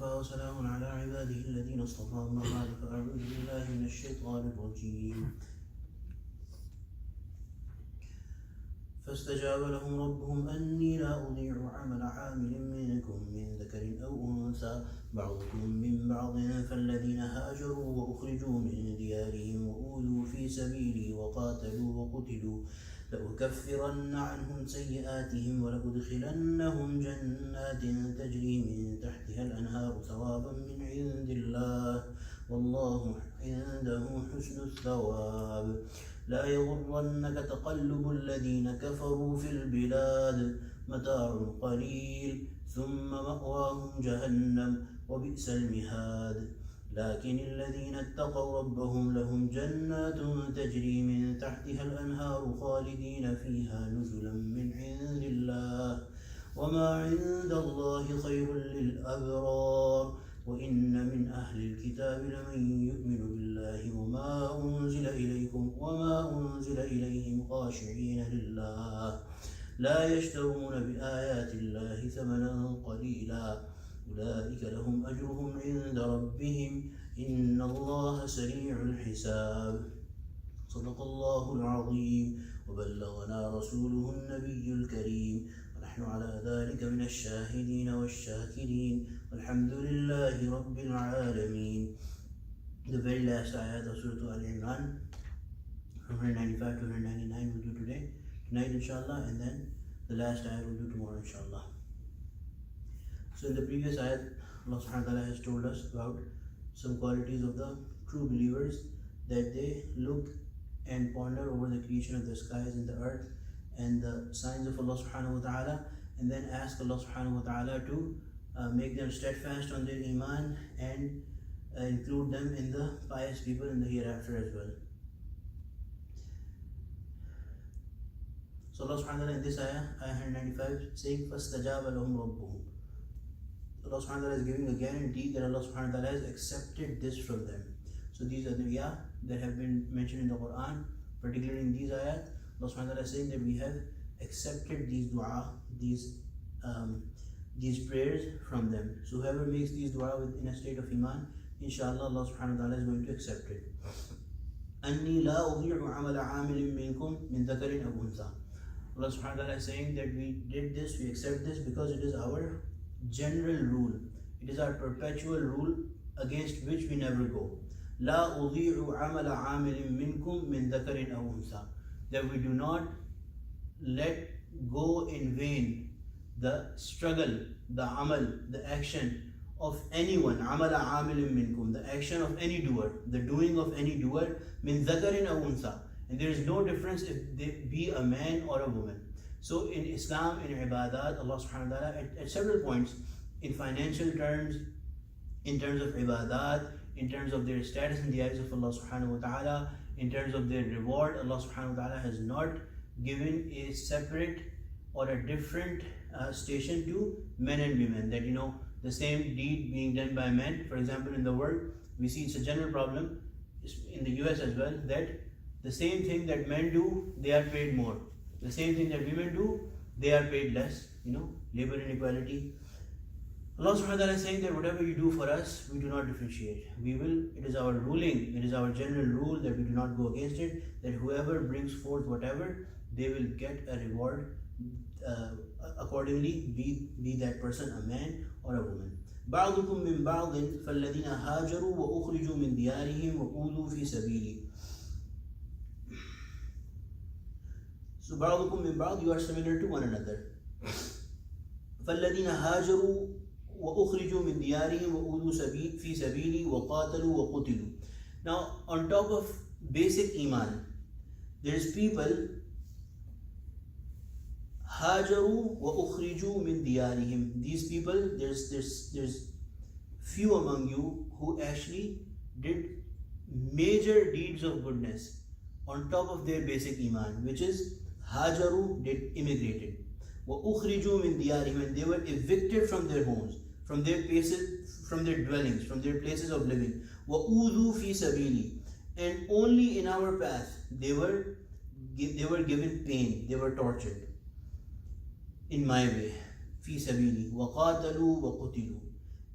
وكفى وسلام على عباده الذين اصطفى. أما بعد فأعوذ بالله من الشيطان الرجيم. فاستجاب لهم ربهم أني لا أضيع عمل عامل منكم من ذكر أو أنثى بعضكم من بعض فالذين هاجروا وأخرجوا من ديارهم وأوذوا في سبيلي وقاتلوا وقتلوا لأكفرن عنهم سيئاتهم ولأدخلنهم جنات تجري من تحتها الأنهار ثوابا من عند الله والله عنده حسن الثواب. لا يغرنك تقلب الذين كفروا في البلاد متاع قليل ثم مأواهم جهنم وبئس المهاد. لكن الذين اتقوا ربهم لهم جنات تجري من تحتها الأنهار خالدين فيها نزلا من عند الله وما عند الله خير للأبرار. وإن من أهل الكتاب لمن يؤمن بالله وما أنزل إليكم وما أنزل إليهم خاشعين لله لا يشترون بآيات الله ثمنا قليلا أولئك لهم أجرهم عند ربهم إن الله سريع الحساب. صدق الله العظيم وبلغنا رسوله النبي الكريم ونحن على ذلك من الشاهدين والشاكرين والحمد لله رب العالمين. The very last ayat of Surah Al-Imran from 195 to 199 we'll do tonight inshallah, and then the last ayat we'll do tomorrow inshallah. So in the previous ayat, Allah subhanahu wa ta'ala has told us about some qualities of the true believers, that they look and ponder over the creation of the skies and the earth and the signs of Allah subhanahu wa ta'ala, and then ask Allah subhanahu wa ta'ala to make them steadfast on their iman and include them in the pious people in the hereafter as well. So Allah subhanahu wa ta'ala in this ayah 195 saying فَاسْتَجَابَ لَهُمْ رَبُّهُمْ. Allah subhanahu wa ta'ala is giving a guarantee that Allah subhanahu wa ta'ala has accepted this from them. So these are the that have been mentioned in the Quran, particularly in these ayat. Allah subhanahu wa ta'ala is saying that we have accepted these dua, these prayers from them. So whoever makes these dua in a state of iman, inshallah Allah subhanahu wa ta'ala is going to accept it. أَنِّي لَا أُضِيعُ عَمَلَ عَامِلٍ مِّنكُم مِّن ذَكَرٍ أَوْ أُنثَى. Allah subhanahu wa ta'ala is saying that we did this, we accept this because it is our general rule. It is our perpetual rule against which we never go. لا أضيع عمل عامل منكم من ذكر أو أنثى. That we do not let go in vain the struggle, the amal, the action of anyone. عمل عامل منكم, the action of any doer, the doing of any doer. من ذكر أو أنثى. And there is no difference if they be a man or a woman. So in Islam, in ibadat, Allah subhanahu wa ta'ala at several points, in financial terms, in terms of ibadat, in terms of their status in the eyes of Allah subhanahu wa ta'ala, in terms of their reward, Allah subhanahu wa ta'ala has not given a separate or a different station to men and women. That the same deed being done by men, for example in the world, we see it's a general problem in the US as well, that the same thing that men do, they are paid more. The same thing that women do, they are paid less. Labor inequality. Allah subhanahu wa ta'ala is saying that whatever you do for us, we do not differentiate. It is our ruling, it is our general rule that we do not go against it, that whoever brings forth whatever, they will get a reward accordingly, be that person a man or a woman. بعضكم من بعض فالذين هاجروا وأخرجوا من ديارهم وأوذوا في سبيلي. So بعضكم من بعض, you are similar to one another. فالذين هاجروا وأخرجوا من ديارهم وأوذوا في سبيلي وقاتلوا وقتلوا. Now on top of basic iman, there is people هاجروا وأخرجوا من ديارهم. These people, there's few among you who actually did major deeds of goodness on top of their basic iman, which is hajaru, did immigrated. وأخرجوا من ديارهم, and they were evicted from their homes, from their places, from their dwellings, from their places of living. وأوذوا في سبيلي, and only in our path they were given pain, they were tortured in my way. في سبيلي وقاتلوا وقتلوا,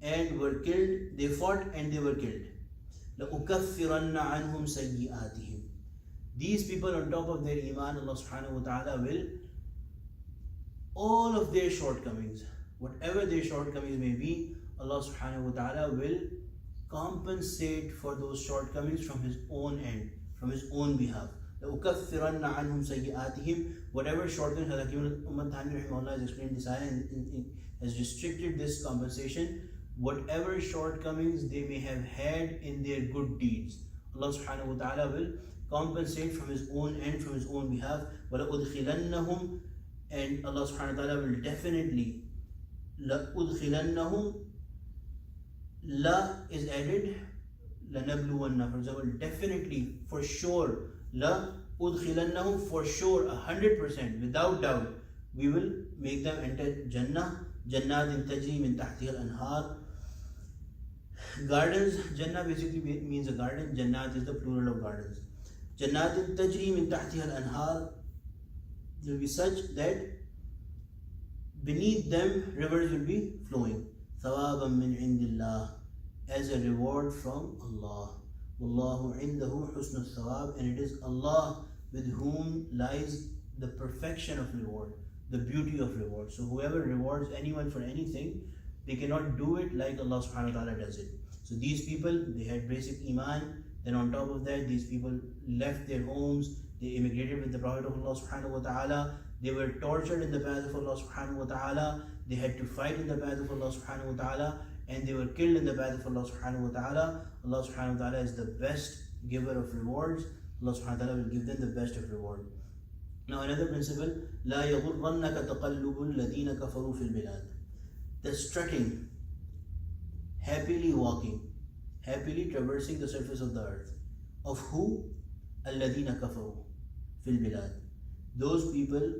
and were killed. They fought and they were killed. لَأُكَفِّرَنَّ عَنْهُمْ سَيِّئَاتِهِمْ. These people, on top of their iman, Allah subhanahu wa ta'ala will, all of their shortcomings, whatever their shortcomings may be, Allah subhanahu wa ta'ala will compensate for those shortcomings from His own end, from His own behalf. لَأُكَفِّرَنَّ عَنْهُمْ سَيِّئَاتِهِمْ. Whatever shortcomings, Hakim Ummad Thani Rahimahullah has explained this ayah and has restricted this compensation. Whatever shortcomings they may have had in their good deeds, Allah subhanahu wa ta'ala will compensate from His own end, from His own behalf. وَلَأُدْخِلَنَّهُمْ. And Allah subhanahu wa ta'ala will definitely, لَأُدْخِلَنَّهُمْ, La is added, لَنَبْلُوَنَّ. For example, definitely, for sure, لَأُدْخِلَنَّهُمْ, for sure, 100%, without doubt, we will make them enter Jannah. Jannatin tajri min tahtiha al-anhar. Gardens. Jannah basically means a garden. Jannat is the plural of gardens. Jannatin tajri min tahtiha al-anhar. Will be such that beneath them rivers will be flowing. Thawaban min indillah, as a reward from Allah. Wallahu indahu husnul thawab. And it is Allah with whom lies the perfection of reward, the beauty of reward. So whoever rewards anyone for anything, they cannot do it like Allah subhanahu wa ta'ala does it. So these people, they had basic iman. Then on top of that, these people left their homes. They immigrated with the Prophet of Allah subhanahu wa ta'ala. They were tortured in the path of Allah subhanahu wa ta'ala. They had to fight in the path of Allah subhanahu wa ta'ala. And they were killed in the path of Allah subhanahu wa ta'ala. Allah subhanahu wa ta'ala is the best giver of rewards. Allah subhanahu wa ta'ala will give them the best of reward. Now another principle, لا يغرنك تقلب الذين كفروا في البلاد. The strutting, happily walking, happily traversing the surface of the earth. Of who? الذين كفروا في البلاد. Those people,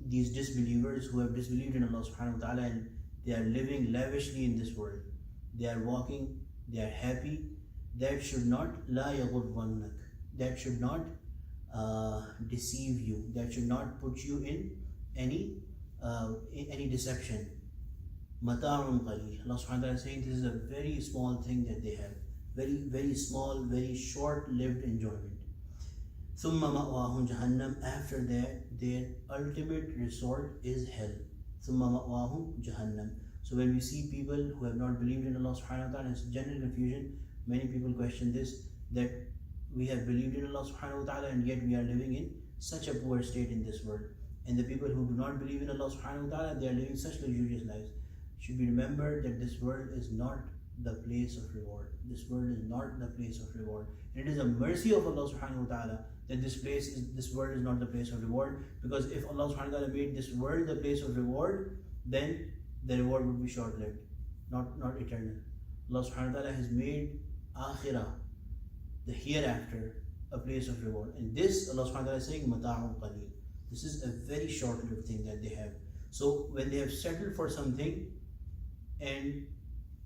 these disbelievers who have disbelieved in Allah subhanahu wa ta'ala, and they are living lavishly in this world. They are walking, they are happy. That should not, لا يغرنك. That should not deceive you. That should not put you in any deception. Mata'un qaleel. Allah subhanahu wa ta'ala is saying this is a very small thing that they have. Very, very small, very short-lived enjoyment. ثُمَّ مَأْوَاهُمْ جَهَنَّمْ. After that, their ultimate resort is hell. ثُمَّ مَأْوَاهُمْ جَهَنَّمْ. So when we see people who have not believed in Allah subhanahu wa ta'ala, it's general confusion. Many people question this, that we have believed in Allah subhanahu wa ta'ala and yet we are living in such a poor state in this world. And the people who do not believe in Allah subhanahu wa ta'ala, they are living such luxurious lives. It should be remembered that this world is not the place of reward. This world is not the place of reward. And it is a mercy of Allah subhanahu wa ta'ala that this world is not the place of reward. Because if Allah subhanahu wa ta'ala made this world the place of reward, then the reward would be short-lived, not eternal. Allah subhanahu wa ta'ala has made akhirah, the hereafter, a place of reward. And this, Allah subhanahu wa ta'ala is saying, mata'un qaleel. This is a very short-lived thing that they have. So when they have settled for something and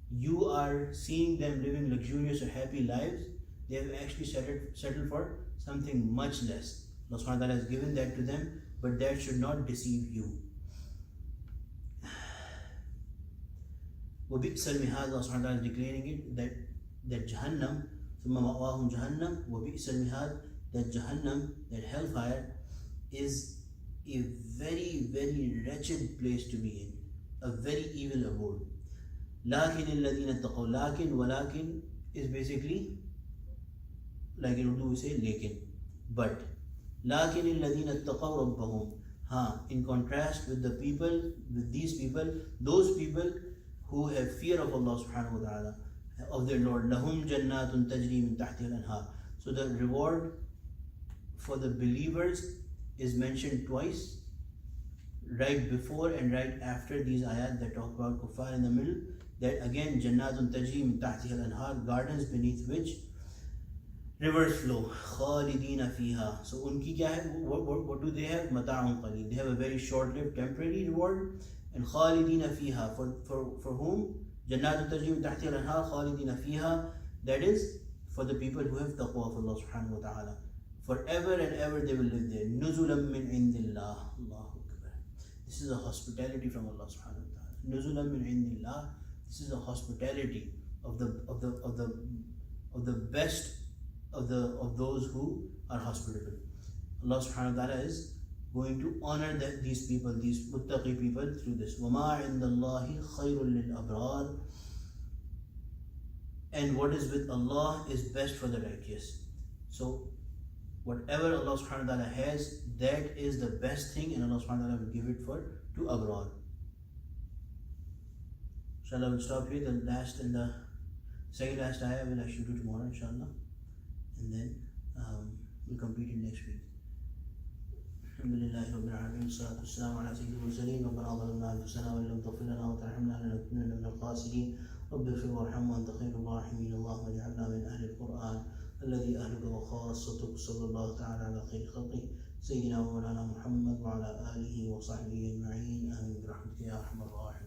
you are seeing them living luxurious or happy lives, they have actually settled for something much less. Allah subhanahu wa ta'ala has given that to them, but that should not deceive you. وَبِئْسَ الْمِهَادُ. Allah subhanahu wa ta'ala is declaring it that Jahannam, ثُمَّ مَأْوَاهُمْ جَهَنَّمْ وَبِئْسَ الْمِهَادُ. That Jahannam, that hellfire, is a very, very wretched place to be in, a very evil abode. لَكِنِ الَّذِينَ اتَّقَوْا. Walakin is basically, like in Urdu we say, lekin. But لَكِنِ الَّذِينَ اتَّقَوْا رَبَّهُمْ. In contrast with the people, with these people, those people who have fear of Allah subhanahu wa ta'ala, of their Lord, لَهُمْ جَنَّاتٌ تَجْرِي مِن تَحْتِهَا الْأَنْهَارُ. So the reward for the believers is mentioned twice, right before and right after these ayat that talk about kuffar in the middle. That again, Jannatun tajri min tahtiha al-anhar, gardens beneath which rivers flow. Khalidina fiha. So unki kya hai? What do they have? Mata'un qaleel. They have a very short-lived temporary reward. And Khalidina fiha, for whom? Jannatun tajri min tahtiha al-anhar, Khalidina fiha. That is for the people who have taqwa of Allah subhanahu wa ta'ala. Forever and ever they will live there. Nuzulam min indillah. Allahu Akbar. This is a hospitality from Allah subhanahu wa ta'ala. Nuzulam min indillah. This is the hospitality of the best of those who are hospitable. Allah subhanahu wa ta'ala is going to honor these people, these muttaqi people through this. وَمَا عِنْدَ اللَّهِ خَيْرٌ لِلْأَبْرَارِ. And what is with Allah is best for the righteous. So whatever Allah subhanahu wa ta'ala has, that is the best thing, and Allah subhanahu wa ta'ala will give it to Abrar. Inshallah, we'll stop here. The last and the second last ayah will actually do tomorrow, inshallah. And then we'll complete it next week. Alhamdulillahi Rabbil Alameen, salatu wassalamu ala sayyidil mursaleen, rabbana zalamna anfusana wa illam taghfir lana wa tarhamna lanakunanna minal khasirin. رب اغفر وارحم وانت خير الراحمين. اللهم اجعلنا من اهل القران الذي اهلك وخاصتك. صلى الله تعالى على خير خلقه سيدنا ومولانا محمد وعلى اله وصحبه اجمعين. امين برحمتك يا ارحم الراحمين.